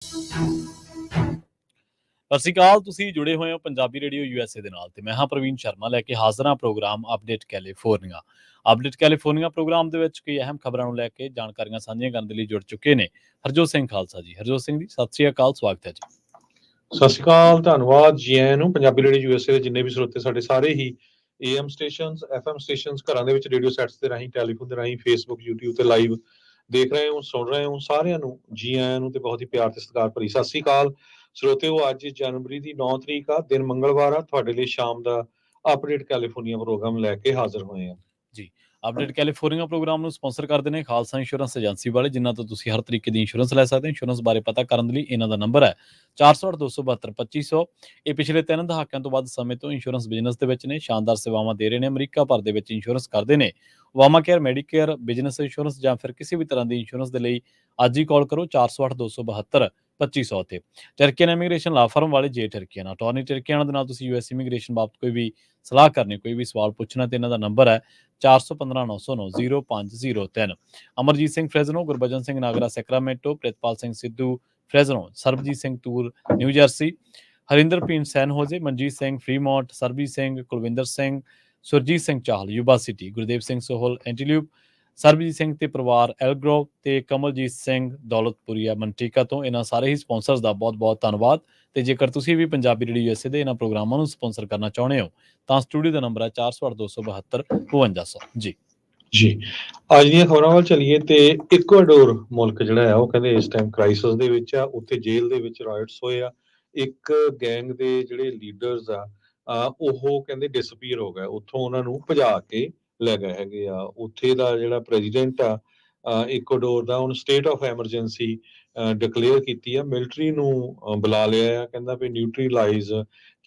ਸਤਿ ਸ਼੍ਰੀ ਅਕਾਲ। ਤੁਸੀਂ ਜੁੜੇ ਹੋਏ ਹੋ ਪੰਜਾਬੀ ਰੇਡੀਓ USA ਦੇ ਨਾਲ ਤੇ ਮੈਂ ਹਾਂ ਪ੍ਰਵੀਨ ਸ਼ਰਮਾ ਲੈ ਕੇ ਹਾਜ਼ਰ ਹਾਂ program update California. Update California program ਦੇ ਵਿੱਚ ਕਈ ਅਹਿਮ ਖਬਰਾਂ ਨੂੰ ਲੈ ਕੇ ਜਾਣਕਾਰੀਆਂ ਸਾਂਝੀਆਂ ਕਰਨ ਦੇ ਲਈ ਜੁੜ ਚੁੱਕੇ ਨੇ ਹਰਜੋਤ ਸਿੰਘ ਖਾਲਸਾ ਜੀ। ਹਰਜੋਤ ਸਿੰਘ ਜੀ, ਸਤਿ ਸ਼੍ਰੀ ਅਕਾਲ, ਸਵਾਗਤ ਹੈ ਜੀ। ਸਤਿ ਸ਼੍ਰੀ ਅਕਾਲ, ਧੰਨਵਾਦ ਜੀ ਆਇਆਂ ਨੂੰ। ਪੰਜਾਬੀ ਰੇਡੀਓ USA ਦੇ ਜਿੰਨੇ ਵੀ ਸਰੋਤੇ ਸਾਡੇ ਸਾਰੇ ਹੀ AM ਸਟੇਸ਼ਨਸ, FM ਸਟੇਸ਼ਨਸ, ਘਰਾਂ ਦੇ ਵਿੱਚ ਰੇਡੀਓ ਸੈਟਸ ਦੇ ਰਾਹੀਂ, ਟੈਲੀਫੋਨ ਦੇ ਰਾਹੀਂ, ਫੇਸਬੁੱਕ, YouTube ਤੇ ਲਾਈਵ ਦੇਖ ਰਹੇ ਹੋ, ਸੁਣ ਰਹੇ ਹੋ, ਸਾਰਿਆਂ ਨੂੰ ਜੀ ਆਇਆਂ ਨੂੰ ਤੇ ਬਹੁਤ ਹੀ ਪਿਆਰ ਤੇ ਸਤਿਕਾਰ ਭਰੀ ਸਤਿ ਸ਼੍ਰੀ ਅਕਾਲ ਸਰੋਤਿਓ। ਅੱਜ ਜਨਵਰੀ ਦੀ 9 ਤਰੀਕ ਆ, ਦਿਨ ਮੰਗਲਵਾਰ ਆ। ਤੁਹਾਡੇ ਲਈ ਸ਼ਾਮ ਦਾ ਅਪਡੇਟ ਕੈਲੀਫੋਰਨੀਆ ਪ੍ਰੋਗਰਾਮ ਲੈ ਕੇ ਹਾਜ਼ਰ ਹੋਏ ਆ ਜੀ। ਅਪਡੇਟ ਕੈਲੀਫੋਰਨੀਆ ਪ੍ਰੋਗਰਾਮ ਨੂੰ ਸਪਾਂਸਰ ਕਰਦੇ ਨੇ ਖਾਲਸਾ ਇੰਸ਼ੋਰੈਂਸ ਏਜੰਸੀ ਵਾਲੇ, ਜਿਨ੍ਹਾਂ ਤੋਂ ਤੁਸੀਂ ਹਰ ਤਰੀਕੇ ਦੀ ਇੰਸ਼ੋਰੈਂਸ ਲੈ ਸਕਦੇ ਹੋ। ਇੰਸ਼ੋਰੈਂਸ ਬਾਰੇ ਪਤਾ ਕਰਨ ਦੇ ਲਈ ਇਹਨਾਂ ਦਾ ਨੰਬਰ ਹੈ 408-272-2500। ਇਹ ਪਿਛਲੇ 3 ਦਹਾਕਿਆਂ ਤੋਂ ਵੱਧ ਸਮੇਂ ਤੋਂ ਇੰਸ਼ੋਰੈਂਸ ਬਿਜ਼ਨਸ ਦੇ ਵਿੱਚ ਨੇ, ਸ਼ਾਨਦਾਰ ਸੇਵਾਵਾਂ ਦੇ ਰਹੇ ਨੇ। ਅਮਰੀਕਾ ਭਰ ਦੇ ਵਿੱਚ ਇੰਸ਼ੋਰੈਂਸ ਕਰਦੇ ਨੇ। Obama care, Medicare, business insurance ਜਾਂ ਫਿਰ ਕਿਸੇ ਵੀ ਤਰ੍ਹਾਂ ਦੀ ਇੰਸ਼ੋਰੈਂਸ ਦੇ ਲਈ ਅੱਜ ਹੀ ਕਾਲ ਕਰੋ 408-272-2500 ਤੇ। ਟਰਕੀਅਨ ਇਮੀਗ੍ਰੇਸ਼ਨ ਲਾ ਫਰਮ ਵਾਲੇ ਜੇ ਟਰਕੀਅਨ ਅਟਾਰਨੀ ਟਰਕੀਅਨ ਦੇ ਨਾਲ ਤੁਸੀਂ US ਇਮੀਗ੍ਰੇਸ਼ਨ ਬਾਬਤ ਕੋਈ ਵੀ ਸਲਾਹ ਕਰਨੀ, ਕੋਈ ਵੀ ਸਵਾਲ ਪੁੱਛਣਾ ਤੇ ਇਹਨਾਂ ਦਾ ਨੰਬਰ ਹੈ 4159090503। Amarjit Singh Fresno, Gurbachan Singh Nagra Sacramento, Pritpal Singh Sidhu Fresno, Sarabjit Singh Toor New Jersey, Harinder ਪੀਨ San Jose, Manjit Singh Fremont, Sarabjit Singh, Kulwinder Singh, Surjit Singh Chahal Yuba City, Gurdev Singh Sohal Antelope, Sarabjit Singh ਤੇ ਪਰਿਵਾਰ ਐਲਗਰੋਵ ਤੇ ਕਮਲਜੀਤ ਸਿੰਘ ਦੌਲਤਪੁਰੀਆ ਮੰਟੀਕਾ ਤੋਂ। ਇਹਨਾਂ ਸਾਰੇ ਹੀ ਸਪਾਂਸਰਸ ਦਾ ਬਹੁਤ ਬਹੁਤ ਧੰਨਵਾਦ। ਤੇ ਜੇਕਰ ਤੁਸੀਂ ਵੀ ਪੰਜਾਬੀ ਰੇਡੀਓ USA ਦੇ ਇਹਨਾਂ ਪ੍ਰੋਗਰਾਮਾਂ ਨੂੰ ਸਪਾਂਸਰ ਕਰਨਾ ਚਾਹੁੰਦੇ ਹੋ ਤਾਂ ਸਟੂਡੀਓ ਦਾ ਨੰਬਰ ਹੈ 408-272-5200 ਜੀ। ਜੀ, ਅੱਜ ਦੀਆਂ ਖਬਰਾਂ ਵੱਲ ਚੱਲੀਏ ਤੇ ਇਕੁਆਡੋਰ ਮੁਲਕ ਜਿਹੜਾ ਆ ਉਹ ਕਹਿੰਦੇ ਇਸ ਟਾਈਮ ਕ੍ਰਾਈਸਿਸ ਦੇ ਵਿੱਚ ਆ। ਉੱਥੇ ਜੇਲ੍ਹ ਦੇ ਵਿੱਚ ਰਾਇਟਸ ਹੋਏ ਆ। ਇੱਕ ਗੈਂਗ ਦੇ ਜਿਹੜੇ ਲੀਡਰਸ ਆ ਉਹ ਕਹਿੰਦੇ ਡਿਸਪੀਅਰ ਹੋ ਗਏ ਉੱਥੋਂ, ਉਹਨਾਂ ਨੂੰ ਭਜਾ ਕੇ ਲੈ ਗਏ ਹੈਗੇ ਆ। ਉੱਥੇ ਦਾ ਜਿਹੜਾ ਪ੍ਰੈਜ਼ੀਡੈਂਟ ਆ ਇਕੁਆਡੋਰ ਦਾ, ਉਹਨੂੰ ਸਟੇਟ ਆਫ ਐਮਰਜੈਂਸੀ ਡਿਕਲੇਅਰ ਕੀਤੀ ਆ। ਮਿਲਟਰੀ ਨੂੰ ਬੁਲਾ ਲਿਆ ਆ, ਕਹਿੰਦਾ ਵੀ ਨਿਊਟਰੀਲਾਈਜ਼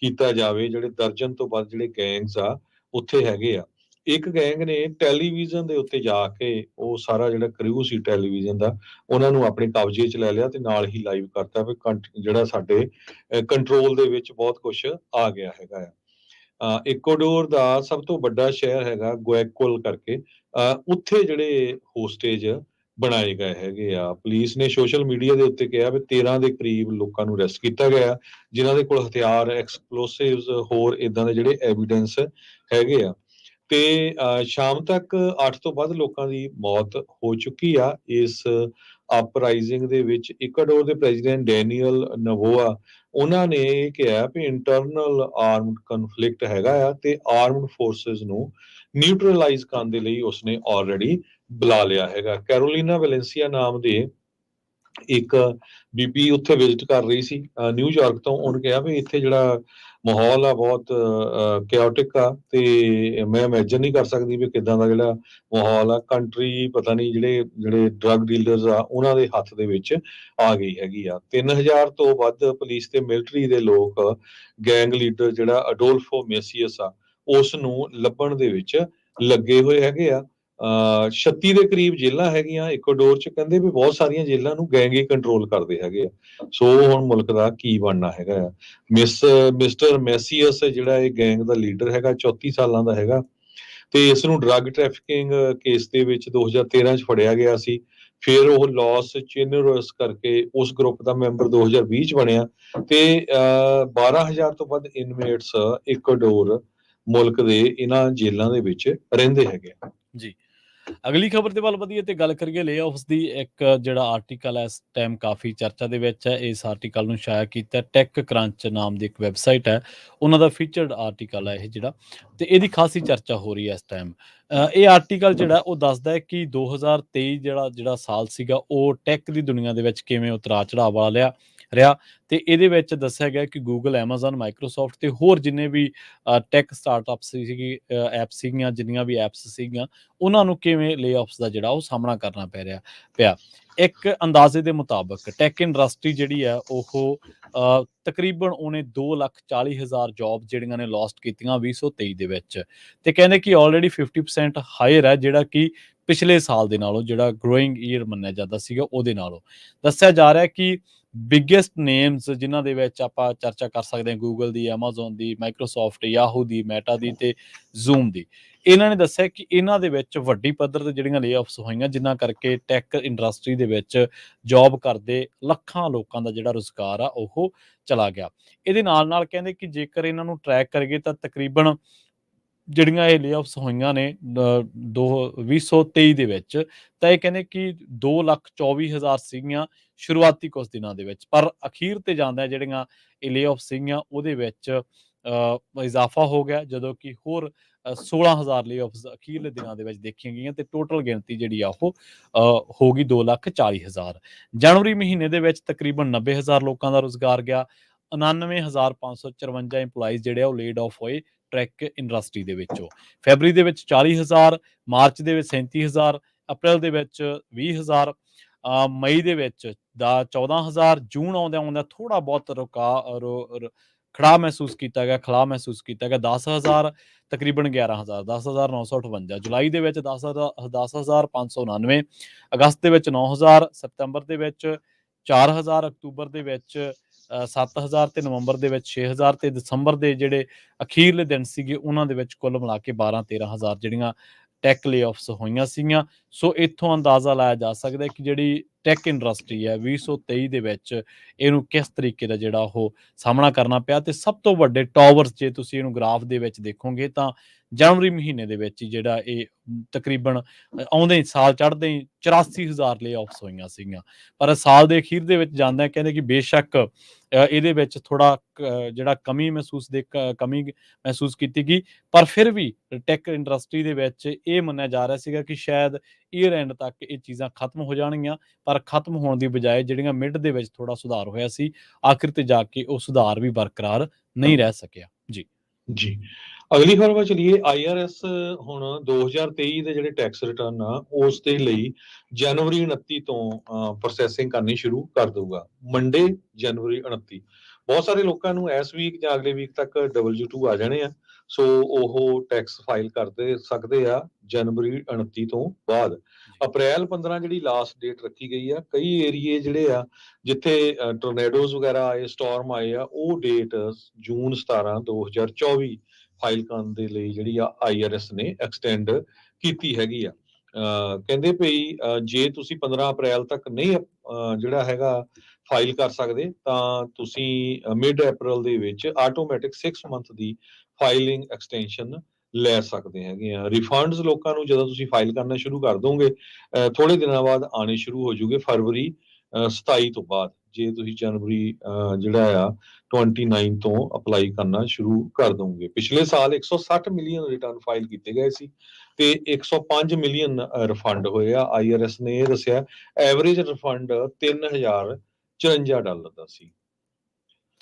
ਕੀਤਾ ਜਾਵੇ ਜਿਹੜੇ ਦਰਜਨ ਤੋਂ ਵੱਧ ਜਿਹੜੇ ਗੈਂਗਸ ਆ ਉੱਥੇ ਹੈਗੇ ਆ। ਇੱਕ ਗੈਂਗ ਨੇ ਟੈਲੀਵਿਜ਼ਨ ਦੇ ਉੱਤੇ ਜਾ ਕੇ ਉਹ ਸਾਰਾ ਜਿਹੜਾ ਕਰੂ ਸੀ ਟੈਲੀਵਿਜ਼ਨ ਦਾ, ਉਹਨਾਂ ਨੂੰ ਆਪਣੇ ਕਬਜ਼ੇ 'ਚ ਲੈ ਲਿਆ ਤੇ ਨਾਲ ਹੀ ਲਾਈਵ ਕਰਤਾ ਵੀ ਜਿਹੜਾ ਸਾਡੇ ਕੰਟਰੋਲ ਦੇ ਵਿੱਚ ਬਹੁਤ ਕੁਝ ਆ ਗਿਆ ਹੈਗਾ ਆ। ਇਕੁਆਡੋਰ ਦਾ ਸਭ ਤੋਂ ਵੱਡਾ ਸ਼ਹਿਰ ਹੈਗਾ ਗੁਆਇਕੁਲ ਕਰਕੇ, ਉੱਥੇ ਜਿਹੜੇ ਹੋਸਟੇਜ ਬਣਾਏ ਗਏ ਹੈਗੇ ਆ। ਪੁਲਿਸ ਨੇ ਸੋਸ਼ਲ ਮੀਡੀਆ ਦੇ ਉੱਤੇ ਕਿਹਾ ਵੀ 13 ਦੇ ਕਰੀਬ ਲੋਕਾਂ ਨੂੰ ਅਰੈਸਟ ਕੀਤਾ ਗਿਆ, ਜਿਨ੍ਹਾਂ ਦੇ ਕੋਲ ਹਥਿਆਰ, ਐਕਸਪਲੋਸਿਵਸ, ਹੋਰ ਇਦਾਂ ਦੇ ਜਿਹੜੇ ਐਵੀਡੈਂਸ ਹੈਗੇ ਆ। ਤੇ ਸ਼ਾਮ ਤੱਕ 8 ਤੋਂ ਵੱਧ ਲੋਕਾਂ ਦੀ ਮੌਤ ਹੋ ਚੁੱਕੀ ਆ ਇਸ ਅਪਰਾਈਜ਼ਿੰਗ ਦੇ ਵਿੱਚ। ਇਕੁਆਡੋਰ ਦੇ ਪ੍ਰੈਜ਼ੀਡੈਂਟ ਡੈਨੀਅਲ ਨਵੋਆ, ਉਹਨਾਂ ਨੇ ਇਹ ਕਿਹਾ ਵੀ ਇੰਟਰਨਲ ਆਰਮਡ ਕਨਫਲਿਕਟ ਹੈਗਾ ਆ ਤੇ ਆਰਮਡ ਫੋਰਸਿਸ ਨੂੰ ਨਿਊਟਰਲਾਈਜ਼ ਕਰਨ ਦੇ ਲਈ ਉਸਨੇ ਆਲਰੇਡੀ ਬੁਲਾ ਲਿਆ ਹੈਗਾ। ਕੈਰੋਲੀਨਾ ਵੈਲੈਂਸੀਆ ਨਾਮ ਦੇ ਇੱਕ ਬੀਬੀ ਉੱਥੇ ਵਿਜ਼ਿਟ ਕਰ ਰਹੀ ਸੀ ਨਿਊਯਾਰਕ ਤੋਂ। ਉਹਨੇ ਕਿਹਾ ਵੀ ਇੱਥੇ ਜਿਹੜਾ ਮਾਹੌਲ ਆ ਬਹੁਤ ਕੈਓਟਿਕ ਆ ਤੇ ਮੈਂ ਇਮੈਜਿਨ ਨਹੀਂ ਕਰ ਸਕਦੀ ਵੀ ਕਿੱਦਾਂ ਦਾ ਜਿਹੜਾ ਮਾਹੌਲ ਆ। ਕੰਟਰੀ ਪਤਾ ਨਹੀਂ ਜਿਹੜੇ ਡਰੱਗ ਡੀਲਰਸ ਆ ਉਹਨਾਂ ਦੇ ਹੱਥ ਦੇ ਵਿੱਚ ਆ ਗਈ ਹੈਗੀ ਆ। 3000 ਤੋਂ ਵੱਧ ਪੁਲਿਸ ਤੇ ਮਿਲਟਰੀ ਦੇ ਲੋਕ ਗੈਂਗ ਲੀਡਰ ਜਿਹੜਾ ਅਡੋਲਫੋ ਮੈਸੀਅਸ ਆ ਉਸ ਨੂੰ ਲੱਭਣ ਦੇ ਵਿੱਚ ਲੱਗੇ ਹੋਏ ਹੈਗੇ ਆ। 36 ਦੇ ਕਰੀਬ ਜੇਲ੍ਹਾਂ ਹੈਗੀਆਂ ਇਕੁਆਡੋਰ 'ਚ, ਕਹਿੰਦੇ ਵੀ ਬਹੁਤ ਸਾਰੀਆਂ ਜੇਲ੍ਹਾਂ ਨੂੰ ਗੈਂਗ ਹੀ ਕੰਟਰੋਲ ਕਰਦੇ ਹੈਗੇ ਆ। ਸੋ ਹੁਣ ਮੁਲਕ ਦਾ ਕੀ ਬਣਨਾ ਹੈਗਾ ਆ। ਮਿਸਟਰ ਮੈਸੀਅਸ ਜਿਹੜਾ ਇਹ ਗੈਂਗ ਦਾ ਲੀਡਰ ਹੈਗਾ, 34 ਸਾਲਾਂ ਦਾ ਹੈਗਾ ਤੇ ਇਸ ਨੂੰ ਡਰੱਗ ਟ੍ਰੈਫਿਕਿੰਗ ਕੇਸ ਦੇ ਵਿੱਚ 2013 'ਚ ਫੜਿਆ ਗਿਆ ਸੀ। ਫਿਰ ਉਹ ਲਾਸ ਚੇਨਰਸ ਕਰਕੇ ਉਸ ਗਰੁੱਪ ਦਾ ਮੈਂਬਰ 2020 'ਚ ਬਣਿਆ ਤੇ 12,000 ਤੋਂ ਵੱਧ ਇਨਮੇਟਸ ਇਕੁਆਡੋਰ ਮੁਲਕ ਦੇ ਇਹਨਾਂ ਜੇਲ੍ਹਾਂ ਦੇ ਵਿੱਚ ਰਹਿੰਦੇ ਹੈਗੇ ਆ ਜੀ। ਅਗਲੀ ਖਬਰ ਦੇ ਵੱਲ ਵਧੀਏ ਤੇ ਗੱਲ ਕਰੀਏ ਲੇਆਫਸ ਦੀ। ਇੱਕ ਜਿਹੜਾ ਆਰਟੀਕਲ ਹੈ ਇਸ ਟਾਈਮ ਕਾਫੀ ਚਰਚਾ ਦੇ ਵਿੱਚ ਹੈ। ਇਸ ਆਰਟੀਕਲ ਨੂੰ ਸ਼ਾਇਆ ਕੀਤਾ ਟੈਕ ਕਰੰਚ ਨਾਮ ਦੀ ਇੱਕ ਵੈਬਸਾਈਟ ਹੈ, ਉਹਨਾਂ ਦਾ ਫੀਚਰਡ ਆਰਟੀਕਲ ਹੈ ਇਹ ਜਿਹੜਾ, ਤੇ ਇਹਦੀ ਖਾਸੀ ਚਰਚਾ ਹੋ ਰਹੀ ਹੈ ਇਸ ਟਾਈਮ। ਇਹ ਆਰਟੀਕਲ ਜਿਹੜਾ ਉਹ ਦੱਸਦਾ ਹੈ ਕਿ 2023 ਜਿਹੜਾ ਸਾਲ ਸੀਗਾ ਉਹ ਟੈਕ ਦੀ ਦੁਨੀਆ ਦੇ ਵਿੱਚ ਕਿਵੇਂ ਉਤਰਾਅ ਚੜਾਅ ਵਾਲਾ ਰਿਹਾ। ਤੇ ਇਹਦੇ ਵਿੱਚ ਦੱਸਿਆ ਗਿਆ ਕਿ ਗੂਗਲ, ਐਮਾਜ਼ਨ, ਮਾਈਕਰੋਸਾਫਟ ਤੇ ਹੋਰ ਜਿੰਨੇ ਵੀ ਟੈਕ ਸਟਾਰਟਅਪ ਐਪਸ ਸੀਗੀਆਂ, ਜਿੰਨੀਆਂ ਵੀ ਐਪਸ ਸੀਗੀਆਂ, ਉਹਨਾਂ ਨੂੰ ਕਿਵੇਂ ਲੇਆਫਸ ਦਾ ਜਿਹੜਾ ਉਹ ਸਾਹਮਣਾ ਕਰਨਾ ਪਿਆ। ਇੱਕ ਅੰਦਾਜ਼ੇ ਦੇ ਮੁਤਾਬਕ ਟੈਕ ਇੰਡਸਟਰੀ ਜਿਹੜੀ ਹੈ ਉਹ ਤਕਰੀਬਨ ਉਹਨੇ 2,40,000 ਜੌਬ ਜਿਹੜੀਆਂ ਨੇ ਲੋਸਟ ਕੀਤੀਆਂ 2023 ਦੇ ਵਿੱਚ। ਤੇ ਕਹਿੰਦੇ ਕਿ ਆਲਰੇਡੀ 50% ਹਾਇਰ ਹੈ ਜਿਹੜਾ ਕਿ ਪਿਛਲੇ ਸਾਲ ਦੇ ਨਾਲੋਂ, ਜਿਹੜਾ ਗਰੋਇੰਗ ਈਅਰ ਮੰਨਿਆ ਜਾਂਦਾ ਸੀਗਾ ਉਹਦੇ ਨਾਲੋਂ। ਦੱਸਿਆ ਜਾ ਰਿਹਾ ਕਿ ਬਿਗੇਸਟ ਨੇਮਸ ਜਿਨ੍ਹਾਂ ਦੇ ਵਿੱਚ ਆਪਾਂ ਚਰਚਾ ਕਰ ਸਕਦੇ ਹਾਂ ਗੂਗਲ ਦੀ, ਐਮਾਜ਼ੋਨ ਦੀ, ਮਾਈਕਰੋਸਾਫਟ, ਯਾਹੂ ਦੀ, ਮੈਟਾ ਦੀ ਤੇ ਜ਼ੂਮ ਦੀ। ਇਹਨਾਂ ਨੇ ਦੱਸਿਆ ਕਿ ਇਹਨਾਂ ਦੇ ਵਿੱਚ ਵੱਡੀ ਪੱਧਰ ਤੇ ਜਿਹੜੀਆਂ ਲੇਆਫਸ ਹੋਈਆਂ, ਜਿਨ੍ਹਾਂ ਕਰਕੇ ਟੈਕ ਇੰਡਸਟਰੀ ਦੇ ਵਿੱਚ ਜੌਬ ਕਰਦੇ ਲੱਖਾਂ ਲੋਕਾਂ ਦਾ ਜਿਹੜਾ ਰੁਜ਼ਗਾਰ ਆ ਉਹ ਚਲਾ ਗਿਆ। ਇਹਦੇ ਨਾਲ ਕਹਿੰਦੇ ਕਿ ਜੇਕਰ ਇਹਨਾਂ ਨੂੰ ਟਰੈਕ ਕਰੀਏ ਤਾਂ ਤਕਰੀਬਨ ਜਿਹੜੀਆਂ ਇਹ ਲੇਆਫਸ ਹੋਈਆਂ ਨੇ 2023 ਦੇ ਵਿੱਚ, ਤਾਂ ਇਹ ਕਹਿੰਦੇ ਕਿ 2,24,000 ਸੀਗੀਆਂ ਸ਼ੁਰੂਆਤੀ ਕੁਝ ਦਿਨਾਂ ਦੇ ਵਿੱਚ, ਪਰ ਅਖੀਰ ਤੇ ਜਾਂਦਾ ਜਿਹੜੀਆਂ ਇਹ ਲੇਆਫ ਸੀਗੀਆਂ ਉਹਦੇ ਵਿੱਚ ਇਜ਼ਾਫਾ ਹੋ ਗਿਆ, ਜਦੋਂ ਕਿ ਹੋਰ 16,000 ਲੇਆਫਸ ਅਖੀਰਲੇ ਦਿਨਾਂ ਦੇ ਵਿੱਚ ਦੇਖੀਆਂ ਗਈਆਂ ਤੇ ਟੋਟਲ ਗਿਣਤੀ ਜਿਹੜੀ ਆ ਉਹ ਹੋ ਗਈ 2,40,000। ਜਨਵਰੀ ਮਹੀਨੇ ਦੇ ਵਿੱਚ ਤਕਰੀਬਨ 90,000 ਲੋਕਾਂ ਦਾ ਰੁਜ਼ਗਾਰ ਗਿਆ। 99,554 ਇੰਪਲਾਈਜ਼ ਜਿਹੜੇ ਆ ਉਹ ਲੇਡ ਆਫ ਹੋਏ ਟਰੈਕ ਇੰਡਸਟਰੀ ਦੇ ਵਿੱਚੋਂ। ਫੈਬਰੀ ਦੇ ਵਿੱਚ 40,000, ਮਾਰਚ ਦੇ ਵਿੱਚ 37,000, ਅਪ੍ਰੈਲ ਦੇ ਵਿੱਚ 20,000, ਮਈ ਦੇ ਵਿੱਚ 14,000, ਜੂਨ ਆਉਂਦਿਆਂ ਥੋੜਾ ਬਹੁਤ ਖੜਾਹ ਮਹਿਸੂਸ ਕੀਤਾ ਗਿਆ 10,000, ਤਕਰੀਬਨ 11,000, 10,958, ਜੁਲਾਈ ਦੇ ਵਿੱਚ 10,599, ਅਗਸਤ ਦੇ ਵਿੱਚ 9,000, ਸਤੰਬਰ ਦੇ ਵਿੱਚ 4,000, ਅਕਤੂਬਰ ਦੇ ਵਿੱਚ 7,000 ਤੇ ਨਵੰਬਰ ਦੇ ਵਿੱਚ 6,000 ਤੇ ਦਸੰਬਰ ਦੇ ਜਿਹੜੇ ਅਖੀਰਲੇ ਦਿਨ ਸੀਗੇ ਉਹਨਾਂ ਦੇ ਵਿੱਚ ਕੁੱਲ ਮਿਲਾ ਕੇ 12-13,000 ਜਿਹੜੀਆਂ ਟੈਕ ਲੇਆਫਸ ਹੋਈਆਂ ਸੀਗੀਆਂ। ਸੋ ਇੱਥੋਂ ਅੰਦਾਜ਼ਾ ਲਾਇਆ ਜਾ ਸਕਦਾ ਕਿ ਜਿਹੜੀ ਟੈਕ ਇੰਡਸਟਰੀ ਹੈ 2023 ਦੇ ਵਿੱਚ ਇਹਨੂੰ ਕਿਸ ਤਰੀਕੇ ਦਾ ਜਿਹੜਾ ਉਹ ਸਾਹਮਣਾ ਕਰਨਾ ਪਿਆ। ਤੇ ਸਭ ਤੋਂ ਵੱਡੇ ਟਾਵਰਸ ਜੇ ਤੁਸੀਂ ਇਹਨੂੰ ਗ੍ਰਾਫ ਦੇ ਵਿੱਚ ਦੇਖੋਗੇ ਤਾਂ ਜਨਵਰੀ ਮਹੀਨੇ ਦੇ ਵਿੱਚ ਹੀ ਜਿਹੜਾ ਇਹ ਤਕਰੀਬਨ ਆਉਂਦੇ ਸਾਲ ਚੜ੍ਹਦੇ ਹੀ 84,000 ਲੇਆਫਸ ਹੋਈਆਂ ਸੀਗੀਆਂ। ਪਰ ਸਾਲ ਦੇ ਅਖੀਰ ਦੇ ਵਿੱਚ ਜਾਂਦਾ ਕਹਿੰਦੇ ਕਿ ਬੇਸ਼ੱਕ ਇਹਦੇ ਵਿੱਚ ਥੋੜਾ ਜਿਹੜਾ ਕਮੀ ਮਹਿਸੂਸ ਕੀਤੀ ਗਈ, ਪਰ ਫਿਰ ਵੀ ਟੈਕ ਇੰਡਸਟਰੀ ਦੇ ਵਿੱਚ ਇਹ ਮੰਨਿਆ ਜਾ ਰਿਹਾ ਸੀਗਾ ਕਿ ਸ਼ਾਇਦ ਈਅਰ ਐਂਡ ਤੱਕ ਇਹ ਚੀਜ਼ਾਂ ਖਤਮ ਹੋ ਜਾਣਗੀਆਂ, ਪਰ ਖਤਮ ਹੋਣ ਦੀ ਬਜਾਏ ਜਿਹੜੀਆਂ ਮਿਡ ਦੇ ਵਿੱਚ ਥੋੜਾ ਸੁਧਾਰ ਹੋਇਆ ਸੀ, ਆਖਿਰ ਤੇ ਜਾ ਕੇ ਉਹ ਸੁਧਾਰ ਵੀ ਬਰਕਰਾਰ ਨਹੀਂ ਰਹਿ ਸਕਿਆ। ਜੀ ਅਗਲੀ ਖਬਰ ਵੱਲ ਚਲੀਏ। IRS ਹੁਣ 2023 ਦੇ ਜਿਹੜੇ ਟੈਕਸ ਰਿਟਰਨ ਆ ਉਸ ਦੇ ਲਈ ਜਨਵਰੀ 29 ਤੋਂ ਪ੍ਰੋਸੈਸਿੰਗ ਕਰਨੀ ਸ਼ੁਰੂ ਕਰ ਦਊਗਾ। ਮੰਡੇ ਜਨਵਰੀ 29 ਬਹੁਤ ਸਾਰੇ ਲੋਕਾਂ ਨੂੰ ਇਸ ਵੀਕ ਜਾਂ ਅਗਲੇ ਵੀਕ ਤੱਕ W2 ਆ ਜਾਣੇ ਆ, ਸੋ ਉਹ ਟੈਕਸ ਫਾਈਲ ਕਰਦੇ ਸਕਦੇ ਆ ਜਨਵਰੀ 29 ਤੋਂ ਬਾਅਦ। ਅਪ੍ਰੈਲ 15 ਜਿਹੜੀ ਲਾਸਟ ਡੇਟ ਰੱਖੀ ਗਈ ਆ। ਕਈ ਏਰੀਏ ਜਿਹੜੇ ਆ ਜਿੱਥੇ ਟੋਰਨੇਡੋਜ਼ ਵਗੈਰਾ ਆਏ, ਸਟਾਰਮ ਆਏ ਆ, ਉਹ ਡੇਟ ਜੂਨ 17 2024 ਫਾਈਲ ਕਰਨ ਦੇ ਲਈ ਜਿਹੜੀ ਆ IRS ਨੇ ਐਕਸਟੈਂਡ ਕੀਤੀ ਹੈਗੀ ਆ। ਕਹਿੰਦੇ ਭਈ ਜੇ ਤੁਸੀਂ 15 ਅਪ੍ਰੈਲ ਤੱਕ ਨਹੀਂ ਜਿਹੜਾ ਹੈਗਾ ਫਾਈਲ ਕਰ ਸਕਦੇ ਤਾਂ ਤੁਸੀਂ ਮਿਡ ਅਪ੍ਰੈਲ ਦੇ ਵਿੱਚ ਆਟੋਮੈਟਿਕ 6 ਮੰਥ ਦੀ ਫਾਈਲਿੰਗ ਐਕਸਟੈਂਸ਼ਨ ਲੈ ਸਕਦੇ ਹੈਗੇ ਆ। ਰਿਫੰਡਸ ਲੋਕਾਂ ਨੂੰ ਜਦੋਂ ਤੁਸੀਂ ਫਾਈਲ ਕਰਨਾ ਸ਼ੁਰੂ ਕਰ ਦੋਗੇ ਥੋੜੇ ਦਿਨਾਂ ਬਾਅਦ ਆਣੇ ਸ਼ੁਰੂ ਹੋ ਜੂਗੇ ਫਰਵਰੀ 27 ਤੋਂ ਬਾਅਦ, ਜੇ ਤੁਸੀਂ ਜਨਵਰੀ ਜਿਹੜਾ ਆ 29 ਤੋਂ ਅਪਲਾਈ ਕਰਨਾ ਸ਼ੁਰੂ ਕਰ ਦੋਗੇ। ਪਿਛਲੇ ਸਾਲ 160 ਮਿਲੀਅਨ ਰਿਟਰਨ ਫਾਈਲ ਕੀਤੇ ਗਏ ਸੀ ਤੇ 105 ਮਿਲੀਅਨ ਰਿਫੰਡ ਹੋਏ ਆ। IRS ਨੇ ਇਹ ਦੱਸਿਆ ਐਵਰੇਜ ਰਿਫੰਡ $3,054 ਦਾ ਸੀ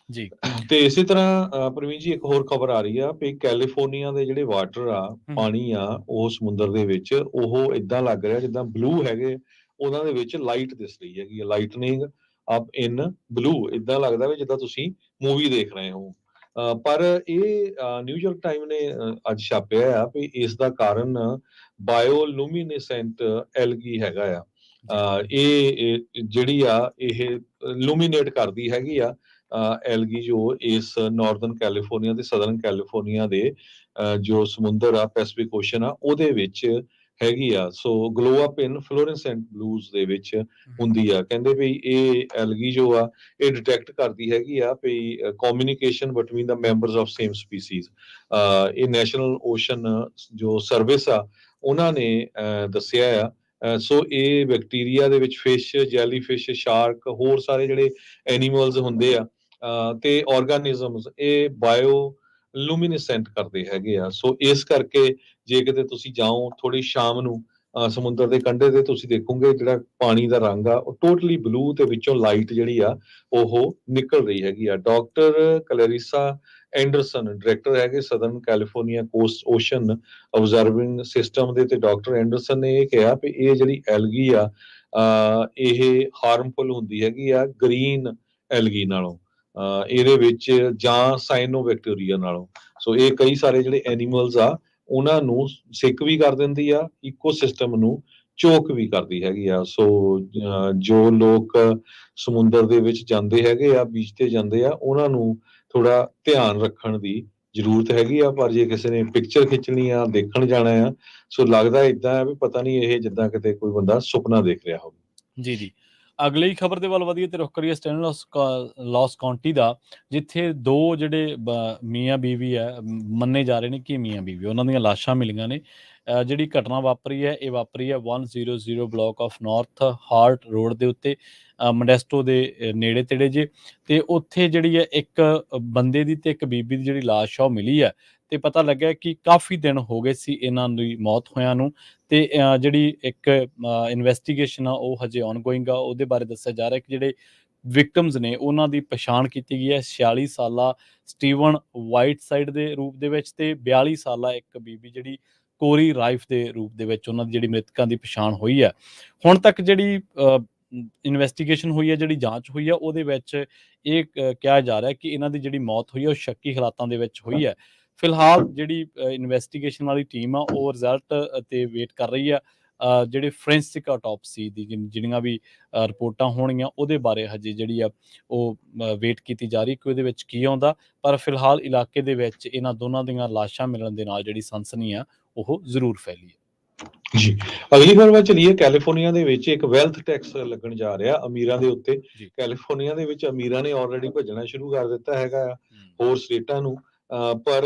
ਜੀ। ਤੇ ਇਸੇ ਤਰ੍ਹਾਂ ਪ੍ਰਵੀਨ ਜੀ ਇੱਕ ਹੋਰ ਖਬਰ ਆ ਰਹੀ ਆ ਵੀ ਕੈਲੀਫੋਰਨੀਆ ਦੇ ਜਿਹੜੇ ਵਾਟਰ ਆ, ਪਾਣੀ ਆ ਉਹ ਸਮੁੰਦਰ ਦੇ ਵਿੱਚ ਉਹ ਇਦਾਂ ਲੱਗ ਰਿਹਾ ਜਿੱਦਾਂ ਬਲੂ ਹੈਗੇ, ਉਹਨਾਂ ਦੇ ਵਿੱਚ ਲਾਈਟ ਦਿਸ ਰਹੀ ਹੈਗੀ ਆ, ਲਾਈਟਨਿੰਗ ਅਪ ਇਨ ਬਲੂ, ਇਦਾਂ ਲੱਗਦਾ ਵੀ ਜਿੱਦਾਂ ਤੁਸੀਂ ਮੂਵੀ ਦੇਖ ਰਹੇ ਹੋ। ਪਰ ਇਹ ਨਿਊਯਾਰਕ ਟਾਈਮ ਨੇ ਅੱਜ ਛਾਪਿਆ ਆ ਵੀ ਇਸ ਦਾ ਕਾਰਨ ਬਾਇਓਲੂਮੀਨੇਸੈਂਟ ਐਲਗੀ ਹੈਗਾ ਆ। ਇਹ ਜਿਹੜੀ ਆ ਇਹ ਲੂਮੀਨੇਟ ਕਰਦੀ ਹੈਗੀ ਆ ਐਲਗੀ ਜੋ ਇਸ ਨਾਰਦਰਨ ਕੈਲੀਫੋਰਨੀਆ ਤੇ ਸਦਰਨ ਕੈਲੀਫੋਰਨੀਆ ਦੇ ਜੋ ਸਮੁੰਦਰ ਆ ਪੈਸੀਫਿਕ ਓਸ਼ਨ ਆ ਉਹਦੇ ਵਿੱਚ ਹੈਗੀ ਆ। ਸੋ ਗਲੋ ਅਪ ਇਨ ਫਲੋਰੈਂਸੈਂਟ ਬਲੂਜ਼ ਦੇ ਵਿੱਚ ਹੁੰਦੀ ਆ। ਕਹਿੰਦੇ ਵੀ ਇਹ ਐਲਗੀ ਜੋ ਆ ਇਹ ਡਿਟੈਕਟ ਕਰਦੀ ਹੈਗੀ ਆ ਵੀ communication between the members of same species. ਇਹ ਨੈਸ਼ਨਲ ਓਸ਼ਨ ਜੋ ਸਰਵਿਸ ਆ ਉਹਨਾਂ ਨੇ ਦੱਸਿਆ ਆ। ਸੋ ਇਹ ਬੈਕਟੀਰੀਆ ਦੇ ਵਿੱਚ ਫਿਸ਼, ਜੈਲੀ ਫਿਸ਼, ਸ਼ਾਰਕ, ਹੋਰ ਸਾਰੇ ਜਿਹੜੇ ਐਨੀਮਲਸ ਹੁੰਦੇ ਆ ਤੇ ਆਰਗੈਨਿਜ਼ਮਸ ਇਹ ਬਾਇਓ ਲੂਮੀਨੇਸੈਂਟ ਕਰਦੇ ਹੈਗੇ ਆ। ਸੋ ਇਸ ਕਰਕੇ ਜੇ ਕਿਤੇ ਤੁਸੀਂ ਜਾਓ ਥੋੜੀ ਸ਼ਾਮ ਨੂੰ ਸਮੁੰਦਰ ਦੇ ਕੰਢੇ ਤੇ ਤੁਸੀਂ ਦੇਖੋਗੇ ਜਿਹੜਾ ਪਾਣੀ ਦਾ ਰੰਗ ਆ ਉਹ ਟੋਟਲੀ ਬਲੂ ਤੇ ਵਿੱਚੋਂ ਲਾਈਟ ਜਿਹੜੀ ਆ ਉਹ ਨਿਕਲ ਰਹੀ ਹੈਗੀ ਆ। ਡਾਕਟਰ ਕਲੈਰਿਸਾ ਐਂਡਰਸਨ ਡਾਇਰੈਕਟਰ ਹੈਗੇ southern California coast ocean observing system ਦੇ, ਤੇ ਡਾਕਟਰ ਐਂਡਰਸਨ ਨੇ ਇਹ ਕਿਹਾ ਵੀ ਇਹ ਜਿਹੜੀ ਐਲਗੀ ਆ ਇਹ ਹਾਰਮਫੁਲ ਹੁੰਦੀ ਹੈਗੀ ਆ ਗ੍ਰੀਨ ਐਲਗੀ ਨਾਲੋਂ, ਇਹਦੇ ਵਿੱਚ ਜਾਂ ਸਾਇਨੋਬੈਕਟੀਰੀਆ ਨਾਲੋਂ। ਸੋ ਇਹ ਕਈ ਸਾਰੇ ਜਿਹੜੇ ਐਨੀਮਲਸ ਆ ਉਹਨਾਂ ਨੂੰ ਸਿੱਕ ਵੀ ਕਰ ਦਿੰਦੀ ਆ, ਇਕੋਸਿਸਟਮ ਨੂੰ ਚੋਕ ਵੀ ਕਰਦੀ ਹੈਗੀ ਆ। ਸੋ ਜੋ ਲੋਕ ਸਮੁੰਦਰ ਦੇ ਵਿੱਚ ਜਾਂਦੇ ਹੈਗੇ ਆ, ਬੀਚ ਤੇ ਜਾਂਦੇ ਆ, ਉਹਨਾਂ ਨੂੰ ਥੋੜਾ ਧਿਆਨ ਰੱਖਣ ਦੀ ਜ਼ਰੂਰਤ ਹੈਗੀ ਆ। ਪਰ ਜੇ ਕਿਸੇ ਨੇ ਪਿਕਚਰ ਖਿੱਚਣੀ ਆ, ਦੇਖਣ ਜਾਣਾ ਆ, ਸੋ ਲੱਗਦਾ ਏਦਾਂ ਆ ਵੀ ਪਤਾ ਨਹੀਂ ਇਹ ਜਿੱਦਾਂ ਕਿਤੇ ਕੋਈ ਬੰਦਾ ਸੁਪਨਾ ਦੇਖ ਰਿਹਾ ਹੋਵੇ। ਜੀ, ਜੀ। ਅਗਲੀ ਖਬਰ ਦੇ ਵੱਲ ਵਧੀਏ ਤੇ ਰੁੱਖ ਕਰੀਏ ਸਟੈਨਿਸਲਾਸ ਕਾਉਂਟੀ ਦਾ, ਜਿੱਥੇ 2 ਜਿਹੜੇ ਮੀਆਂ ਬੀਵੀ ਹੈ, ਮੰਨੇ ਜਾ ਰਹੇ ਨੇ ਕਿ ਮੀਆਂ ਬੀਵੀ, ਉਹਨਾਂ ਦੀਆਂ ਲਾਸ਼ਾਂ ਮਿਲੀਆਂ ਨੇ। ਜਿਹੜੀ ਘਟਨਾ ਵਾਪਰੀ ਹੈ, ਇਹ ਵਾਪਰੀ ਹੈ 100 block of north heart road ਦੇ ਉੱਤੇ, ਮੋਡੈਸਟੋ ਦੇ ਨੇੜੇ-ਤੇੜੇ ਜੇ। ਤੇ ਉੱਥੇ ਜਿਹੜੀ ਹੈ ਇੱਕ ਬੰਦੇ ਦੀ ਤੇ ਇੱਕ ਬੀਬੀ ਦੀ ਜਿਹੜੀ ਲਾਸ਼ ਆ ਉਹ ਮਿਲੀ ਹੈ, ਤੇ ਪਤਾ ਲੱਗਿਆ ਕਿ ਕਾਫੀ ਦਿਨ ਹੋ ਗਏ ਸੀ ਇਹਨਾਂ ਦੀ ਮੌਤ ਹੋਇਆਂ ਨੂੰ। ਤੇ ਜਿਹੜੀ ਇੱਕ ਇਨਵੈਸਟੀਗੇਸ਼ਨ ਆ ਉਹ ਹਜੇ ਔਨਗੋਇੰਗ ਆ। ਉਹਦੇ ਬਾਰੇ ਦੱਸਿਆ ਜਾ ਰਿਹਾ ਕਿ ਜਿਹੜੇ ਵਿਕਟਮਸ ਨੇ ਉਹਨਾਂ ਦੀ ਪਛਾਣ ਕੀਤੀ ਗਈ ਹੈ 46 ਸਾਲਾ ਸਟੀਵਨ ਵਾਈਟਸਾਈਡ ਦੇ ਰੂਪ ਦੇ ਵਿੱਚ, ਤੇ 42 ਸਾਲਾ ਇੱਕ ਬੀਬੀ ਜਿਹੜੀ ਕੋਰੀ ਰਾਈਫ ਦੇ ਰੂਪ ਦੇ ਵਿੱਚ ਉਹਨਾਂ ਦੀ ਜਿਹੜੀ ਮ੍ਰਿਤਕਾਂ ਦੀ ਪਛਾਣ ਹੋਈ ਹੈ। ਹੁਣ ਤੱਕ ਜਿਹੜੀ ਇਨਵੈਸਟੀਗੇਸ਼ਨ ਹੋਈ ਹੈ, ਜਿਹੜੀ ਜਾਂਚ ਹੋਈ ਹੈ, ਉਹਦੇ ਵਿੱਚ ਇਹ ਕਿਹਾ ਜਾ ਰਿਹਾ ਕਿ ਇਹਨਾਂ ਦੀ ਜਿਹੜੀ ਮੌਤ ਹੋਈ ਹੈ ਉਹ ਸ਼ੱਕੀ ਹਾਲਾਤਾਂ ਦੇ ਵਿੱਚ ਹੋਈ ਹੈ। ਫਿਲਹਾਲ ਜਿਹੜੀ ਇਨਵੈਸਟੀਗੇਸ਼ਨ ਵਾਲੀ ਟੀਮ ਆ ਉਹ ਰਿਜ਼ਲਟ ਤੇ ਵੇਟ ਕਰ ਰਹੀ ਆ। ਜਿਹੜੇ ਫੋਰੈਂਸਿਕ ਆਟੋਪਸੀ ਦੀ ਜਿਹੜੀਆਂ ਵੀ ਰਿਪੋਰਟਾਂ ਹੋਣਗੀਆਂ ਉਹਦੇ ਬਾਰੇ ਹਜੇ ਜਿਹੜੀ ਆ ਉਹ ਵੇਟ ਕੀਤੀ ਜਾ ਰਹੀ ਕਿ ਉਹਦੇ ਵਿੱਚ ਕੀ ਆਉਂਦਾ। ਪਰ ਫਿਲਹਾਲ ਇਲਾਕੇ ਦੇ ਵਿੱਚ ਇਹਨਾਂ ਦੋਨਾਂ ਦੀਆਂ ਲਾਸ਼ਾਂ ਮਿਲਣ ਦੇ ਨਾਲ ਜਿਹੜੀ ਸਨਸਨੀ ਆ ਉਹ ਜ਼ਰੂਰ ਫੈਲੀ ਹੈ। ਜੀ, ਅਗਲੀ ਖਬਰ ਵੱਲ ਚਲੀਏ। ਕੈਲੀਫੋਰਨੀਆ ਦੇ ਵਿੱਚ ਇੱਕ ਵੈਲਥ ਟੈਕਸ ਲੱਗਣ ਜਾ ਰਿਹਾ ਅਮੀਰਾਂ ਦੇ ਉੱਤੇ। ਜੀ। ਕੈਲੀਫੋਰਨੀਆ ਦੇ ਵਿੱਚ ਅਮੀਰਾਂ ਨੇ ਆਲਰੇਡੀ ਭੱਜਣਾ ਸ਼ੁਰੂ ਕਰ ਦਿੱਤਾ ਹੈਗਾ ਆ ਹੂੰ। ਹੋਰ ਸਟੇਟਾਂ ਨੂੰ। ਪਰ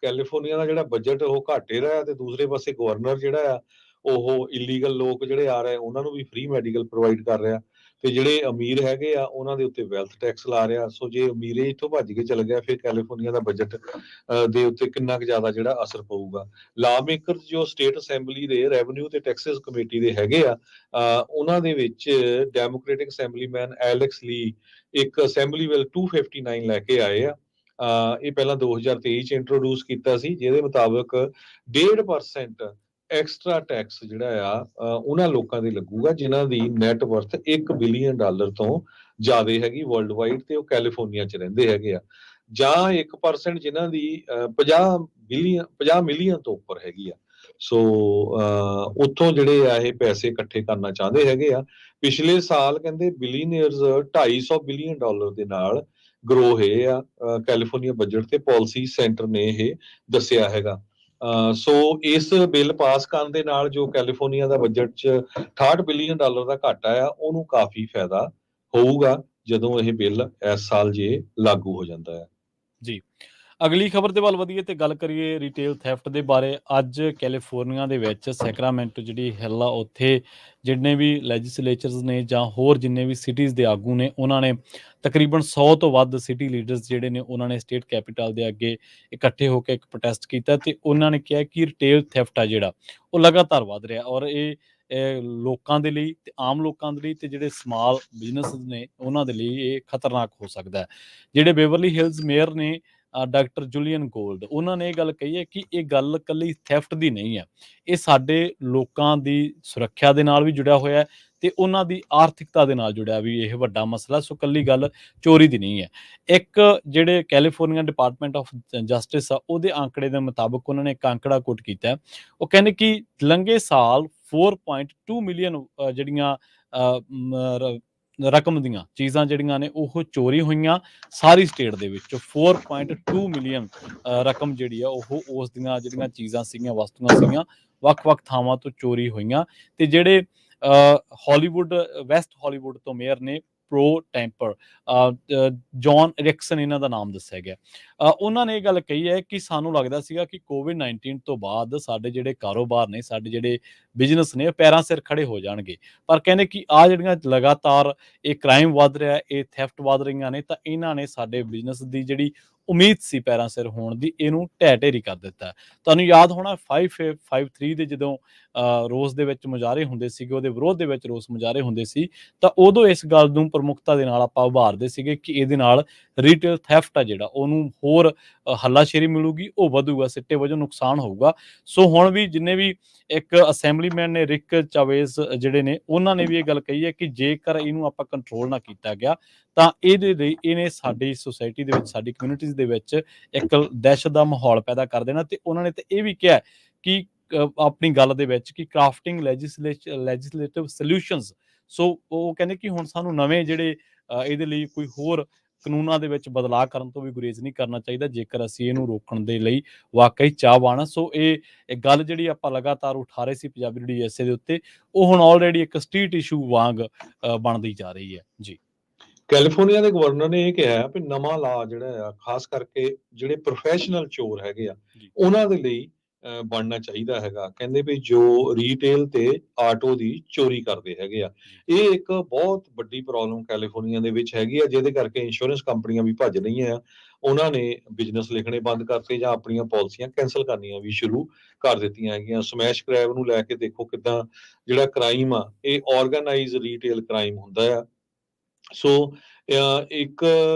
ਕੈਲੀਫੋਰਨੀਆ ਦਾ ਜਿਹੜਾ ਬਜਟ ਉਹ ਘੱਟ ਹੀ ਰਿਹਾ, ਤੇ ਦੂਸਰੇ ਪਾਸੇ ਗਵਰਨਰ ਜਿਹੜਾ ਆ ਉਹ ਇਲੀਗਲ ਲੋਕ ਜਿਹੜੇ ਆ ਰਹੇ ਉਹਨਾਂ ਨੂੰ ਵੀ ਫ੍ਰੀ ਮੈਡੀਕਲ ਪ੍ਰੋਵਾਈਡ ਕਰ ਰਿਹਾ, ਤੇ ਜਿਹੜੇ ਅਮੀਰ ਹੈਗੇ ਆ ਉਹਨਾਂ ਦੇ ਉੱਤੇ ਵੈਲਥ ਟੈਕਸ ਲਾ ਰਿਹਾ। ਸੋ ਜੇ ਅਮੀਰੇ ਇੱਥੋਂ ਭੱਜ ਕੇ ਚਲ ਗਿਆ, ਫਿਰ ਕੈਲੀਫੋਰਨੀਆ ਦਾ ਬਜਟ ਦੇ ਉੱਤੇ ਕਿੰਨਾ ਕੁ ਜ਼ਿਆਦਾ ਜਿਹੜਾ ਅਸਰ ਪਊਗਾ। ਲਾ ਮੇਕਰਸ ਜੋ ਸਟੇਟ ਅਸੈਂਬਲੀ ਦੇ ਰੈਵਨਿਊ ਤੇ ਟੈਕਸਿਸ ਕਮੇਟੀ ਦੇ ਹੈਗੇ ਆ, ਉਹਨਾਂ ਦੇ ਵਿੱਚ ਡੈਮੋਕ੍ਰੈਟਿਕ ਅਸੈਂਬਲੀਮੈਨ ਐਲੈਕਸ ਲੀ ਇੱਕ ਅਸੈਂਬਲੀ ਬਿੱਲ 259 ਲੈ ਕੇ ਆਏ ਆ। ਇਹ ਪਹਿਲਾਂ 2023 ਚ ਇੰਟਰੋਡਿਊਸ ਕੀਤਾ ਸੀ, ਜਿਹਦੇ ਮੁਤਾਬਕ 1.5% ਐਕਸਟਰਾ ਟੈਕਸ ਜਿਹੜਾ ਆ ਉਹਨਾਂ ਲੋਕਾਂ ਦੇ ਲੱਗੂਗਾ ਜਿਨ੍ਹਾਂ ਦੀ ਨੈਟ ਵਰਥ $1 ਬਿਲੀਅਨ ਤੋਂ ਜ਼ਿਆਦਾ ਹੈਗੀ ਵਰਲਡ ਵਾਈਡ, ਤੇ ਉਹ ਕੈਲੀਫੋਰਨੀਆ ਚ ਰਹਿੰਦੇ ਹੈਗੇ ਆ। ਜਾਂ 1% ਜਿਨ੍ਹਾਂ ਦੀ 50 ਮਿਲੀਅਨ ਤੋਂ ਉੱਪਰ ਹੈਗੀ ਆ। ਸੋ ਉੱਥੋਂ ਜਿਹੜੇ ਆ ਇਹ ਪੈਸੇ ਇਕੱਠੇ ਕਰਨਾ ਚਾਹੁੰਦੇ ਹੈਗੇ ਆ। ਪਿਛਲੇ ਸਾਲ ਕਹਿੰਦੇ ਬਿਲੀਅਨਰਸ $250 ਬਿਲੀਅਨ ਦੇ ਨਾਲ ਗਰੋ ਹੋਏ ਆ ਕੈਲੀਫੋਰਨੀਆ ਬਜਟ ਤੇ ਪਾਲਿਸੀ ਸੈਂਟਰ ਨੇ ਇਹ ਦੱਸਿਆ ਹੈਗਾ। ਸੋ ਇਸ ਬਿੱਲ ਪਾਸ ਕਰਨ ਦੇ ਨਾਲ ਜੋ ਕੈਲੀਫੋਰਨੀਆ ਦਾ ਬਜਟ 'ਚ $68 ਬਿਲੀਅਨ ਦਾ ਘਾਟਾ ਆ, ਉਹਨੂੰ ਕਾਫੀ ਫਾਇਦਾ ਹੋਊਗਾ ਜਦੋਂ ਇਹ ਬਿੱਲ ਇਸ ਸਾਲ ਜੇ ਲਾਗੂ ਹੋ ਜਾਂਦਾ ਹੈ। ਜੀ। ਅਗਲੀ ਖਬਰ ਦੇ ਵੱਲ ਵਧੀਏ ਤੇ ਗੱਲ ਕਰੀਏ ਰਿਟੇਲ ਥੈਫਟ ਦੇ ਬਾਰੇ। ਅੱਜ ਕੈਲੀਫੋਰਨੀਆ ਦੇ ਵਿੱਚ ਸੈਕਰਾਮੈਂਟੋ ਜਿਹੜੀ ਹਿੱਲ ਆ, ਉੱਥੇ ਜਿੰਨੇ ਵੀ ਲੈਜਿਸਲੇਚਰਸ ਨੇ ਜਾਂ ਹੋਰ ਜਿੰਨੇ ਵੀ ਸਿਟੀਜ਼ ਦੇ ਆਗੂ ਨੇ, ਉਹਨਾਂ ਨੇ ਤਕਰੀਬਨ 100 ਤੋਂ ਵੱਧ ਸਿਟੀ ਲੀਡਰਸ ਜਿਹੜੇ ਨੇ ਉਹਨਾਂ ਨੇ ਸਟੇਟ ਕੈਪੀਟਲ ਦੇ ਅੱਗੇ ਇਕੱਠੇ ਹੋ ਕੇ ਇੱਕ ਪ੍ਰੋਟੈਸਟ ਕੀਤਾ, ਤੇ ਉਹਨਾਂ ਨੇ ਕਿਹਾ ਕਿ ਰਿਟੇਲ ਥੈਫਟ ਆ ਜਿਹੜਾ ਉਹ ਲਗਾਤਾਰ ਵੱਧ ਰਿਹਾ, ਔਰ ਇਹ ਲੋਕਾਂ ਦੇ ਲਈ ਤੇ ਆਮ ਲੋਕਾਂ ਦੇ ਲਈ ਤੇ ਜਿਹੜੇ ਸਮਾਲ ਬਿਜ਼ਨਸ ਨੇ ਉਹਨਾਂ ਦੇ ਲਈ ਇਹ ਖਤਰਨਾਕ ਹੋ ਸਕਦਾ ਹੈ। ਜਿਹੜੇ ਬੇਵਰਲੀ ਹਿਲਸ ਮੇਅਰ ਨੇ ਡਾਕਟਰ ਜੂਲੀਅਨ ਗੋਲਡ, ਉਹਨਾਂ ਨੇ ਇਹ ਗੱਲ ਕਹੀ ਹੈ ਕਿ ਇਹ ਗੱਲ ਇਕੱਲੀ ਥੈਫਟ ਦੀ ਨਹੀਂ ਹੈ, ਇਹ ਸਾਡੇ ਲੋਕਾਂ ਦੀ ਸੁਰੱਖਿਆ ਦੇ ਨਾਲ ਵੀ ਜੁੜਿਆ ਹੋਇਆ ਹੈ ਤੇ ਉਹਨਾਂ ਦੀ ਆਰਥਿਕਤਾ ਦੇ ਨਾਲ ਜੁੜਿਆ ਵੀ ਇਹ ਵੱਡਾ ਮਸਲਾ। ਸੋ ਇਕੱਲੀ ਗੱਲ ਚੋਰੀ ਦੀ ਨਹੀਂ ਹੈ। ਇੱਕ ਜਿਹੜੇ ਕੈਲੀਫੋਰਨੀਆ ਡਿਪਾਰਟਮੈਂਟ ਆਫ ਜਸਟਿਸ ਆ, ਉਹਦੇ ਆંકੜੇ ਦੇ ਮੁਤਾਬਕ ਉਹਨਾਂ ਨੇ ਇੱਕ ਆંકੜਾ ਕੋਟ ਕੀਤਾ। ਉਹ ਕਹਿੰਦੇ ਕਿ ਲੰਘੇ ਸਾਲ 4.2 ਮਿਲੀਅਨ ਜਿਹੜੀਆਂ ਰਕਮ ਦੀਆਂ ਚੀਜ਼ਾਂ ਜਿਹੜੀਆਂ ਨੇ ਉਹ ਚੋਰੀ ਹੋਈਆਂ ਸਾਰੀ ਸਟੇਟ ਦੇ ਵਿੱਚ। 4.2 ਮਿਲੀਅਨ ਰਕਮ ਜਿਹੜੀ ਆ ਉਹ ਉਸ ਦੀਆਂ ਜਿਹੜੀਆਂ ਚੀਜ਼ਾਂ ਸੀਗੀਆਂ, ਵਸਤੂਆਂ ਸੀਗੀਆਂ, ਵੱਖ-ਵੱਖ ਥਾਵਾਂ ਤੋਂ ਚੋਰੀ ਹੋਈਆਂ। ਤੇ ਜਿਹੜੇ ਹਾਲੀਵੁੱਡ ਵੈਸਟ ਹਾਲੀਵੁੱਡ ਤੋਂ ਮੇਅਰ ਨੇ ਪ੍ਰੋ ਟੈਂਪਰ ਜੌਨ ਰਿਕਸਨ ਇਹਨਾਂ ਦਾ ਨਾਮ ਦੱਸਿਆ ਗਿਆ। ਉਹਨਾਂ ਨੇ ਇਹ ਗੱਲ ਕਹੀ ਹੈ ਕਿ ਸਾਨੂੰ ਲੱਗਦਾ ਸੀਗਾ ਕਿ ਕੋਵਿਡ-19 ਤੋਂ ਬਾਅਦ ਸਾਡੇ ਜਿਹੜੇ ਕਾਰੋਬਾਰ ਨੇ, ਸਾਡੇ ਜਿਹੜੇ ਬਿਜ਼ਨਸ ਨੇ ਪੈਰਾਂ ਸਿਰ ਖੜੇ ਹੋ ਜਾਣਗੇ, ਪਰ ਕਹਿੰਦੇ ਕਿ ਆ ਜਿਹੜੀਆਂ ਲਗਾਤਾਰ ਇਹ ਕ੍ਰਾਈਮ ਵੱਧ ਰਿਹਾ, ਇਹ ਥੈਫਟ ਵੱਧ ਰਹੀਆਂ ਨੇ, ਤਾਂ ਇਹਨਾਂ ਨੇ ਸਾਡੇ ਬਿਜ਼ਨਸ ਦੀ ਜਿਹੜੀ ਉਮੀਦ ਸੀ ਪੈਰਾਂ ਸਿਰ ਹੋਣ ਦੀ, ਇਹਨੂੰ ਢਹਿ ਢੇਰੀ ਕਰ ਦਿੱਤਾ। ਤੁਹਾਨੂੰ ਯਾਦ ਹੋਣਾ 553 ਦੇ ਜਦੋਂ ਰੋਸ ਦੇ ਵਿੱਚ ਮੁਜ਼ਾਹਰੇ ਹੁੰਦੇ ਸੀਗੇ, ਉਹਦੇ ਵਿਰੋਧ ਦੇ ਵਿੱਚ ਰੋਸ ਮੁਜ਼ਾਹਰੇ ਹੁੰਦੇ ਸੀ, ਤਾਂ ਉਦੋਂ ਇਸ ਗੱਲ ਨੂੰ ਪ੍ਰਮੁੱਖਤਾ ਦੇ ਨਾਲ ਆਪਾਂ ਉਭਾਰਦੇ ਸੀਗੇ ਕਿ ਇਹਦੇ ਨਾਲ ਰੀਟੇਲ ਥੈਫਟ ਆ ਜਿਹੜਾ ਉਹਨੂੰ ਹੋਰ ਹੱਲਾਸ਼ੇਰੀ ਮਿਲੂਗੀ, ਉਹ ਵਧੂਗਾ, ਸਿੱਟੇ ਵਜੋਂ ਨੁਕਸਾਨ ਹੋਊਗਾ। ਸੋ ਹੁਣ ਵੀ ਜਿੰਨੇ ਵੀ ਇੱਕ ਅਸੈਂਬਲੀਮੈਨ ਨੇ ਰਿਕ ਚਾਵੇਜ਼ ਜਿਹੜੇ ਨੇ, ਉਹਨਾਂ ਨੇ ਵੀ ਇਹ ਗੱਲ ਕਹੀ ਹੈ ਕਿ ਜੇਕਰ ਇਹਨੂੰ ਆਪਾਂ ਕੰਟਰੋਲ ਨਾ ਕੀਤਾ ਗਿਆ ਤਾਂ ਇਹਦੇ ਲਈ ਇਹਨੇ ਸਾਡੀ ਸੁਸਾਇਟੀ ਦੇ ਵਿੱਚ, ਸਾਡੀ ਕਮਿਊਨਿਟੀਜ਼ ਦੇ ਵਿੱਚ ਇੱਕ ਦਹਿਸ਼ਤ ਦਾ ਮਾਹੌਲ ਪੈਦਾ ਕਰ ਦੇਣਾ। ਤੇ ਉਹਨਾਂ ਨੇ ਤਾਂ ਇਹ ਵੀ ਕਿਹਾ ਕਿ ਆਪਣੀ ਗੱਲ ਦੇ ਵਿੱਚ ਕਿ ਕਰਾਫਟਿੰਗ ਲੈਜਿਸਲੇਟਿਵ ਸੋਲਿਊਸ਼ਨਸ। ਸੋ ਉਹ ਕਹਿੰਦੇ ਕਿ ਹੁਣ ਸਾਨੂੰ ਨਵੇਂ ਜਿਹੜੇ ਇਹਦੇ ਲਈ ਕੋਈ ਹੋਰ ਕਾਨੂੰਨਾਂ ਦੇ ਵਿੱਚ ਬਦਲਾਅ ਕਰਨ ਤੋਂ ਵੀ ਗੁਰੇਜ਼ ਨਹੀਂ ਕਰਨਾ ਚਾਹੀਦਾ, ਜੇਕਰ ਅਸੀਂ ਇਹਨੂੰ ਰੋਕਣ ਦੇ ਲਈ ਵਾਕਈ ਚਾਹਵਾਨ ਹਾਂ। ਸੋ ਇਹ ਗੱਲ ਜਿਹੜੀ ਆਪਾਂ ਲਗਾਤਾਰ ਉਠਾ ਰਹੇ ਸੀ ਪੰਜਾਬੀ ਰੇਡੀਓ USA ਦੇ ਉੱਤੇ, ਉਹ ਹੁਣ ਆਲਰੇਡੀ ਇੱਕ ਸਟਰੀਟ ਇਸ਼ੂ ਵਾਂਗ ਬਣਦੀ ਜਾ ਰਹੀ ਹੈ ਜੀ। ਕੈਲੀਫੋਰਨੀਆ ਦੇ ਗਵਰਨਰ ਨੇ ਇਹ ਕਿਹਾ ਵੀ ਨਵਾਂ ਲਾ ਜਿਹੜਾ ਆ, ਖਾਸ ਕਰਕੇ ਜਿਹੜੇ ਪ੍ਰੋਫੈਸ਼ਨਲ ਚੋਰ ਹੈਗੇ ਆ, ਜੀ ਉਹਨਾਂ ਦੇ ਲਈ ਬਣਨਾ ਚਾਹੀਦਾ ਹੈਗਾ। ਕਹਿੰਦੇ ਵੀ ਜੋ ਰੀਟੇਲ ਤੇ ਆਟੋ ਦੀ ਚੋਰੀ ਕਰਦੇ ਹੈਗੇ ਆ, ਜੀ ਇਹ ਇੱਕ ਬਹੁਤ ਵੱਡੀ ਪ੍ਰੋਬਲਮ ਕੈਲੀਫੋਰਨੀਆ ਦੇ ਵਿੱਚ ਹੈਗੀ ਆ, ਜਿਹਦੇ ਕਰਕੇ ਇੰਸ਼ੋਰੈਂਸ ਕੰਪਨੀਆਂ ਵੀ ਭੱਜ ਰਹੀਆਂ ਆ। ਉਹਨਾਂ ਨੇ ਬਿਜ਼ਨਸ ਲਿਖਣੇ ਬੰਦ ਕਰਤੇ ਜਾਂ ਆਪਣੀਆਂ ਪਾਲਿਸੀਆਂ ਕੈਂਸਲ ਕਰਨੀਆਂ ਵੀ ਸ਼ੁਰੂ ਕਰ ਦਿੱਤੀਆਂ ਹੈਗੀਆਂ। ਸਮੈਸ਼ ਕ੍ਰੈਬ ਨੂੰ ਲੈ ਕੇ ਦੇਖੋ ਕਿੱਦਾਂ ਜਿਹੜਾ ਕ੍ਰਾਈਮ ਆ, ਇਹ ਆਰਗੇਨਾਈਜ਼ ਰੀਟੇਲ ਕ੍ਰਾਈਮ ਹੁੰਦਾ ਆ। ਸੋ ਇੱਕ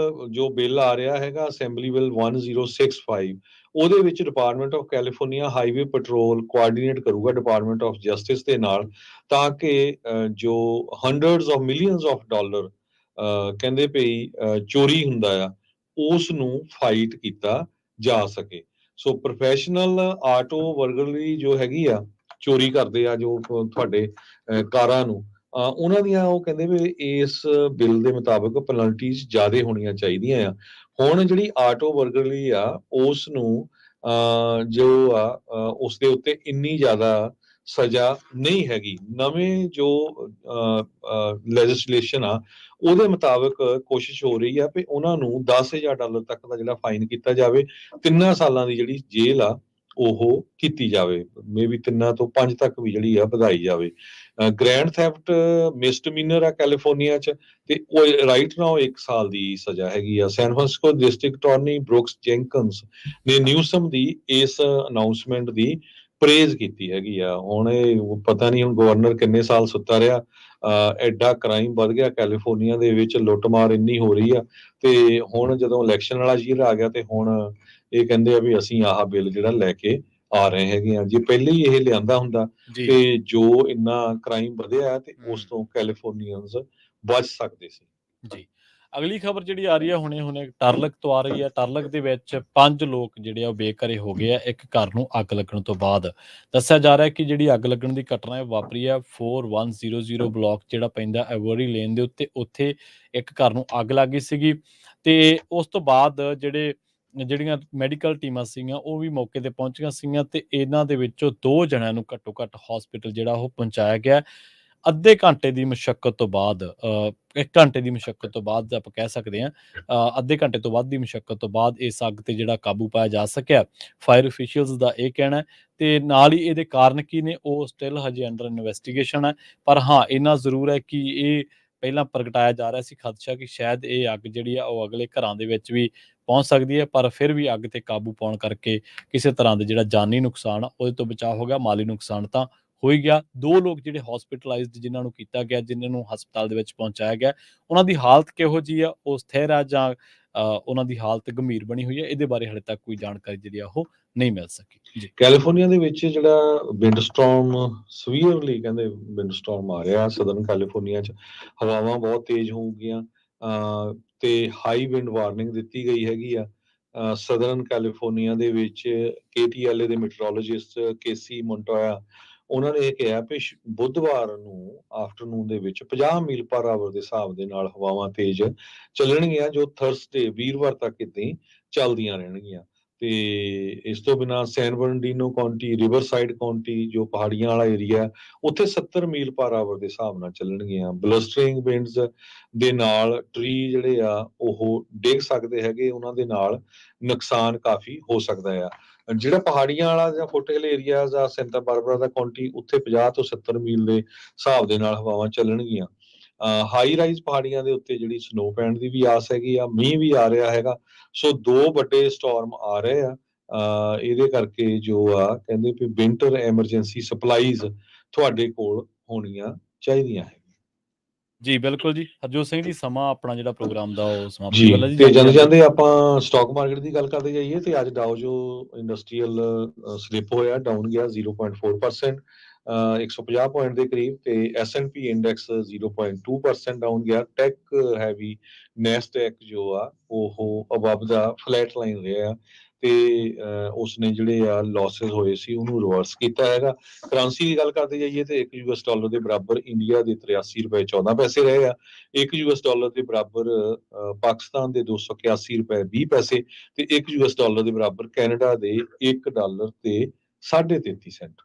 ਜੋ ਬਿੱਲ ਆ ਰਿਹਾ ਹੈਗਾ ਅਸੈਂਬਲੀ ਬਿੱਲ 1065, ਉਹਦੇ ਵਿੱਚ department of California highway petrol coordinate ਕਰੂਗਾ ਡਿਪਾਰਟਮੈਂਟ ਆਫ ਜਸਟਿਸ ਦੇ ਨਾਲ, ਤਾਂ ਕਿ ਜੋ hundreds of millions of dollar ਕਹਿੰਦੇ ਪਈ ਚੋਰੀ ਹੁੰਦਾ ਆ, ਉਸ ਨੂੰ ਫਾਈਟ ਕੀਤਾ ਜਾ ਸਕੇ। ਸੋ ਪ੍ਰੋਫੈਸ਼ਨਲ ਆਟੋ ਵਰਗਲੀ ਜੋ ਹੈਗੀ ਆ, ਚੋਰੀ ਕਰਦੇ ਆ ਜੋ ਤੁਹਾਡੇ ਕਾਰਾਂ ਨੂੰ, ਉਹਨਾਂ ਦੀਆਂ ਉਹ ਕਹਿੰਦੇ ਵੀ ਇਸ ਬਿੱਲ ਦੇ ਮੁਤਾਬਕ ਪੈਨਲਟੀਜ਼ ਜ਼ਿਆਦਾ ਹੋਣੀਆਂ ਚਾਹੀਦੀਆਂ ਆ। ਹੁਣ ਜਿਹੜੀ ਆਟੋ ਵਰਗਲੀ ਆ, ਉਸ ਨੂੰ ਜੋ ਆ ਉਸ ਦੇ ਉੱਤੇ ਇੰਨੀ ਜ਼ਿਆਦਾ ਸਜ਼ਾ ਨਹੀਂ ਹੈਗੀ। ਨਵੇਂ ਜੋ ਲੈਜਿਸਲੇਸ਼ਨ ਆ, ਉਹਦੇ ਮੁਤਾਬਕ ਕੋਸ਼ਿਸ਼ ਹੋ ਰਹੀ ਆ ਵੀ ਉਹਨਾਂ ਨੂੰ $10,000 ਤੱਕ ਦਾ ਜਿਹੜਾ ਫਾਈਨ ਕੀਤਾ ਜਾਵੇ, 3 ਸਾਲਾਂ ਦੀ ਜਿਹੜੀ ਜੇਲ੍ਹ ਆ ਉਹ ਕੀਤੀ ਜਾਵੇ, ਮੇਬੀ 3 ਤੋਂ 5 ਤੱਕ ਵੀ ਜਿਹੜੀ ਆ ਵਧਾਈ ਜਾਵੇ। ਗ੍ਰੈਂਡ ਥੈਫਟ ਮਿਸਡਮੀਨਰ ਆ ਕੈਲੀਫੋਰਨੀਆ 'ਚ, ਤੇ ਉਹ ਰਾਈਟ ਨਾਓ 1 ਸਾਲ ਦੀ ਸਜ਼ਾ ਹੈਗੀ ਆ। San Francisco district attorney Brooks ਜੈਂਕਨਸ ਨੇ ਨਿਊਸਮ ਦੀ ਇਸ ਅਨਾਉਂਸਮੈਂਟ ਦੀ ਪ੍ਰੇਜ਼ ਕੀਤੀ ਹੈਗੀ ਆ। ਹੁਣ ਇਹ ਪਤਾ ਨਹੀਂ ਹੁਣ ਗਵਰਨਰ ਕਿੰਨੇ ਸਾਲ ਸੁੱਤਾ ਰਿਹਾ, ਐਡਾ ਕ੍ਰਾਈਮ ਵੱਧ ਗਿਆ ਕੈਲੀਫੋਰਨੀਆ ਦੇ ਵਿੱਚ, ਲੁੱਟਮਾਰ ਇੰਨੀ ਹੋ ਰਹੀ ਆ। ਤੇ ਹੁਣ ਜਦੋਂ ਇਲੈਕਸ਼ਨ ਵਾਲਾ ਯੀਅਰ ਆ ਗਿਆ, ਤੇ ਹੁਣ ਇਹ ਕਹਿੰਦੇ ਆ ਵੀ ਅਸੀਂ ਆਹ ਬਿੱਲ ਜਿਹੜਾ ਲੈ ਕੇ ਆ ਰਹੇ ਹੈਗੇ ਆ। ਜੇ ਪਹਿਲੇ ਹੀ ਇਹ ਲਿਆਂਦਾ ਹੁੰਦਾ ਜੀ ਤੇ ਜੋ ਇੰਨਾ ਕ੍ਰਾਈਮ ਵਧਿਆ, ਤੇ ਉਸ ਹੂੰ ਤੋਂ ਕੈਲੀਫੋਰਨੀਅਨਸ ਬਚ ਸਕਦੇ ਸੀ। ਜੀ। ਅਗਲੀ ਖਬਰ ਜਿਹੜੀ ਆ ਰਹੀ ਹੈ ਹੁਣੇ-ਹੁਣੇ ਟਰਲਕ ਤੋਂ ਆ ਰਹੀ ਹੈ। ਟਰਲਕ ਦੇ ਵਿੱਚ 5 ਲੋਕ ਜਿਹੜੇ ਆ ਉਹ ਬੇਘਰੇ ਹੋ ਗਏ ਆ ਇੱਕ ਘਰ ਨੂੰ ਅੱਗ ਲੱਗਣ ਤੋਂ ਬਾਅਦ। ਦੱਸਿਆ ਜਾ ਰਿਹਾ ਕਿ ਜਿਹੜੀ ਅੱਗ ਲੱਗਣ ਦੀ ਘਟਨਾ ਹੈ ਵਾਪਰੀ ਹੈ 4100 ਬਲਾਕ ਜਿਹੜਾ ਪੈਂਦਾ ਐਵਰੀ ਲੇਨ ਦੇ ਉੱਤੇ, ਉੱਥੇ ਇੱਕ ਘਰ ਨੂੰ ਅੱਗ ਲੱਗ ਗਈ ਸੀਗੀ। ਤੇ ਉਸ ਤੋਂ ਬਾਅਦ ਜਿਹੜੀਆਂ ਮੈਡੀਕਲ ਟੀਮਾਂ ਸੀਗੀਆਂ ਉਹ ਵੀ ਮੌਕੇ ਤੇ ਪਹੁੰਚੀਆਂ ਸੀਗੀਆਂ, ਤੇ ਇਹਨਾਂ ਦੇ ਵਿੱਚੋਂ 2 ਜਣਿਆਂ ਨੂੰ ਘੱਟੋ-ਘੱਟ ਹਸਪੀਟਲ ਜਿਹੜਾ ਉਹ ਪਹੁੰਚਾਇਆ ਗਿਆ। ਅੱਧੇ ਘੰਟੇ ਦੀ ਮੁਸ਼ੱਕਤ ਤੋਂ ਬਾਅਦ 1 ਘੰਟੇ ਦੀ ਮੁਸ਼ੱਕਤ ਤੋਂ ਬਾਅਦ ਆਪਾਂ ਕਹਿ ਸਕਦੇ ਹਾਂ, ਅੱਧੇ ਘੰਟੇ ਤੋਂ ਵੱਧ ਦੀ ਮੁਸ਼ੱਕਤ ਤੋਂ ਬਾਅਦ ਇਸ ਅੱਗ ਤੇ ਜਿਹੜਾ ਕਾਬੂ ਪਾਇਆ ਜਾ ਸਕਿਆ। ਫਾਇਰ ਅਫੀਸ਼ੀਅਲਸ ਦਾ ਇਹ ਕਹਿਣਾ ਹੈ, ਤੇ ਨਾਲ ਹੀ ਇਹਦੇ ਕਾਰਨ ਕੀ ਨੇ ਉਹ ਸਟਿਲ ਹਜੇ ਅੰਡਰ ਇਨਵੈਸਟੀਗੇਸ਼ਨ ਹੈ। ਪਰ ਹਾਂ, ਇੰਨਾ ਜ਼ਰੂਰ ਹੈ ਕਿ ਇਹ ਪਹਿਲਾਂ ਪ੍ਰਗਟਾਇਆ ਜਾ ਰਿਹਾ ਸੀ ਖਦਸ਼ਾ ਕਿ ਸ਼ਾਇਦ ਇਹ ਅੱਗ ਜਿਹੜੀ ਆ ਉਹ ਅਗਲੇ ਘਰਾਂ ਦੇ ਵਿੱਚ ਵੀ ਪਹੁੰਚ ਸਕਦੀ ਹੈ, ਪਰ ਫਿਰ ਵੀ ਅੱਗ ਤੇ ਕਾਬੂ ਪਾਉਣ ਕਰਕੇ ਕਿਸੇ ਤਰ੍ਹਾਂ ਦਾ ਜਿਹੜਾ ਜਾਨੀ ਨੁਕਸਾਨ ਆ ਉਹਦੇ ਤੋਂ ਬਚਾਅ ਹੋ ਗਿਆ। ਮਾਲੀ ਨੁਕਸਾਨ ਤਾਂ ਹੋ ਹੀ ਗਿਆ। 2 ਲੋਕ ਜਿਹੜੇ ਹਸਪੀਟਲਾਈਜ਼ਡ ਜਿਨ੍ਹਾਂ ਨੂੰ ਕੀਤਾ ਗਿਆ, ਜਿਨ੍ਹਾਂ ਨੂੰ ਹਸਪਤਾਲ ਦੇ ਵਿੱਚ ਪਹੁੰਚਾਇਆ ਗਿਆ, ਉਹਨਾਂ ਦੀ ਹਾਲਤ ਕਿਹੋ ਜਿਹੀ ਆ, ਉਹ ਸਥਿਰ ਆ ਜਾਂ ਉਹਨਾਂ ਦੀ ਹਾਲਤ ਗੰਭੀਰ ਬਣੀ ਹੋਈ ਹੈ, ਇਹਦੇ ਬਾਰੇ ਹਾਲੇ ਤੱਕ ਕੋਈ ਜਾਣਕਾਰੀ ਜਿਹੜੀ ਆ ਉਹ ਨਹੀਂ ਮਿਲ ਸਕੀ ਜੀ। ਕੈਲੀਫੋਰਨੀਆ ਦੇ ਵਿੱਚ ਜਿਹੜਾ ਵਿੰਡ ਸਟਾਰਮ ਸਵੀਅਰਲੀ ਕਹਿੰਦੇ ਵਿੰਡ ਸਟਾਰਮ ਆ ਰਿਹਾ ਸਦਰਨ ਕੈਲੀਫੋਰਨੀਆ 'ਚ, ਹਵਾਵਾਂ ਬਹੁਤ ਤੇਜ਼ ਹੋਊਗੀਆਂ, ਤੇ ਹਾਈ ਵਿੰਡ ਵਾਰਨਿੰਗ ਦਿੱਤੀ ਗਈ ਹੈਗੀ ਆ। ਸਦਰਨ ਕੈਲੀਫੋਰਨੀਆ ਦੇ ਵਿੱਚ KTLA ਦੇ ਮੈਟਰੋਲੋਜਿਸਟ ਕੇਸੀ ਮੋਂਟੋਇਆ, ਉਹਨਾਂ ਨੇ ਇਹ ਕਿਹਾ ਵੀ ਬੁੱਧਵਾਰ ਨੂੰ ਆਫਟਰਨੂਨ ਦੇ ਵਿੱਚ 50 ਮੀਲ ਪਰ ਆਵਰ ਦੇ ਹਿਸਾਬ ਦੇ ਨਾਲ ਹਵਾਵਾਂ ਤੇਜ਼ ਚੱਲਣਗੀਆਂ, ਜੋ ਥਰਸਡੇ ਵੀਰਵਾਰ ਤੱਕ ਏਦਾਂ ਹੀ ਚੱਲਦੀਆਂ ਰਹਿਣਗੀਆਂ। ਤੇ ਇਸ ਤੋਂ ਬਿਨਾਂ ਸੈਨ ਬਰਨਡੀਨੋ ਕਾਉਂਟੀ, ਰਿਵਰਸਾਈਡ ਕਾਉਂਟੀ ਜੋ ਪਹਾੜੀਆਂ ਵਾਲਾ ਏਰੀਆ, ਉੱਥੇ 70 ਮੀਲ ਪਰ ਆਵਰ ਦੇ ਹਿਸਾਬ ਨਾਲ ਚੱਲਣਗੀਆਂ। ਬਲਸਟਰਿੰਗ ਵਿੰਡਸ ਦੇ ਨਾਲ ਟਰੀ ਜਿਹੜੇ ਆ ਉਹ ਡਿੱਗ ਸਕਦੇ ਹੈਗੇ, ਉਹਨਾਂ ਦੇ ਨਾਲ ਨੁਕਸਾਨ ਕਾਫੀ ਹੋ ਸਕਦਾ ਆ। ਜਿਹੜਾ ਪਹਾੜੀਆਂ ਵਾਲਾ ਜਾਂ ਫੁੱਟਹਿਲ ਏਰੀਆ ਜਾਂ ਸੈਂਟਾ ਬਾਰਬਰਾ ਦਾ ਕਾਉਂਟੀ, ਉੱਥੇ 50 ਤੋਂ 70 ਮੀਲ ਦੇ ਹਿਸਾਬ ਦੇ ਨਾਲ ਹਵਾਵਾਂ ਚੱਲਣਗੀਆਂ। ਹਾਈ ਰਾਈਜ਼ ਪਹਾੜੀਆਂ ਦੇ ਉੱਤੇ ਜਿਹੜੀ ਸਨੋ ਪੈਣ ਦੀ ਵੀ ਆਸ ਹੈਗੀ ਆ, ਮੀਂਹ ਵੀ ਆ ਰਿਹਾ ਹੈਗਾ। ਸੋ 2 ਵੱਡੇ ਸਟਾਰਮ ਆ ਰਹੇ ਆ। ਇਹਦੇ ਕਰਕੇ ਜੋ ਆ ਕਹਿੰਦੇ ਵੀ ਵਿੰਟਰ ਐਮਰਜੈਂਸੀ ਸਪਲਾਈਜ਼ ਤੁਹਾਡੇ ਕੋਲ ਹੋਣੀਆਂ ਚਾਹੀਦੀਆਂ ਹੈ। ਜੀ ਬਿਲਕੁਲ ਜੀ। ਹਰਜੋਤ ਸਿੰਘ ਜੀ, ਸਮਾਂ ਆਪਣਾ ਜਿਹੜਾ ਪ੍ਰੋਗਰਾਮ ਦਾ ਉਹ ਸਮਾਪਤੀ ਜੀ, ਵੱਲ ਹੈ ਜੀ ਤੇ ਜਾਂਦੇ ਜਾਂਦੇ ਜਾਂਦੇ। ਜਾਂਦੇ ਆਪਾਂ ਸਟਾਕ ਮਾਰਕੀਟ ਦੀ ਗੱਲ ਕਰਦੇ ਜਾਈਏ, ਤੇ ਅੱਜ ਡਾਓ ਜੋ ਇੰਡਸਟਰੀਅਲ ਸਲਿਪ ਹੋਇਆ, ਡਾਊਨ ਗਿਆ 0.4%, 150 ਪੁਆਇੰਟ ਦੇ ਕਰੀਬ, ਤੇ S&P ਇੰਡੈਕਸ 0.2% ਡਾਊਨ ਗਿਆ। ਟੈਕ ਹੈਵੀ ਨੈਸਡੈਕ ਜੋ ਆ ਉਹ ਅਬਵ ਦਾ ਫਲੈਟ ਲਾਈਨ ਰਿਹਾ, ਤੇ ਉਸਨੇ ਜਿਹੜੇ ਆ ਲਾਸਸ ਹੋਏ ਸੀ ਉਹਨੂੰ ਰਿਵਰਸ ਕੀਤਾ ਹੈਗਾ। ਕਰੰਸੀ ਦੀ ਗੱਲ ਕਰਦੇ ਜਾਈਏ ਤੇ $1 ਦੇ ਬਰਾਬਰ ਇੰਡੀਆ ਦੇ 83 ਰੁਪਏ 14 ਪੈਸੇ ਰਹੇ ਆ। $1 ਦੇ ਬਰਾਬਰ ਪਾਕਿਸਤਾਨ ਦੇ 281 ਰੁਪਏ 20 ਪੈਸੇ ਤੇ $1 ਦੇ ਬਰਾਬਰ ਕੈਨੇਡਾ ਦੇ $1 ਤੇ 33.5 ਸੈਂਟ।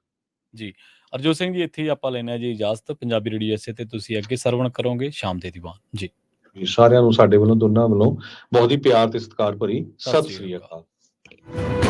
ਜੀ ਹਰਜੋਤ ਸਿੰਘ ਜੀ, ਇੱਥੇ ਹੀ ਆਪਾਂ ਲੈਣਾ ਜੀ ਇਜਾਜ਼ਤ। ਪੰਜਾਬੀ ਰੇਡੀਓ ਇਸੇ ਤੇ ਤੁਸੀਂ ਅੱਗੇ ਸਰਵਣ ਕਰੋਗੇ ਸ਼ਾਮ ਦੇ ਦੀਵਾਨ ਜੀ। ਸਾਰਿਆਂ ਨੂੰ ਸਾਡੇ ਵੱਲੋਂ ਦੋਨਾਂ ਵੱਲੋਂ ਬਹੁਤ ਹੀ ਪਿਆਰ ਤੇ ਸਤਿਕਾਰ ਭਰੀ ਸਤਿ ਸਤਿ ਸ੍ਰੀ ਸ੍ਰੀ ਅਕਾਲ। ਅਕਾਲ।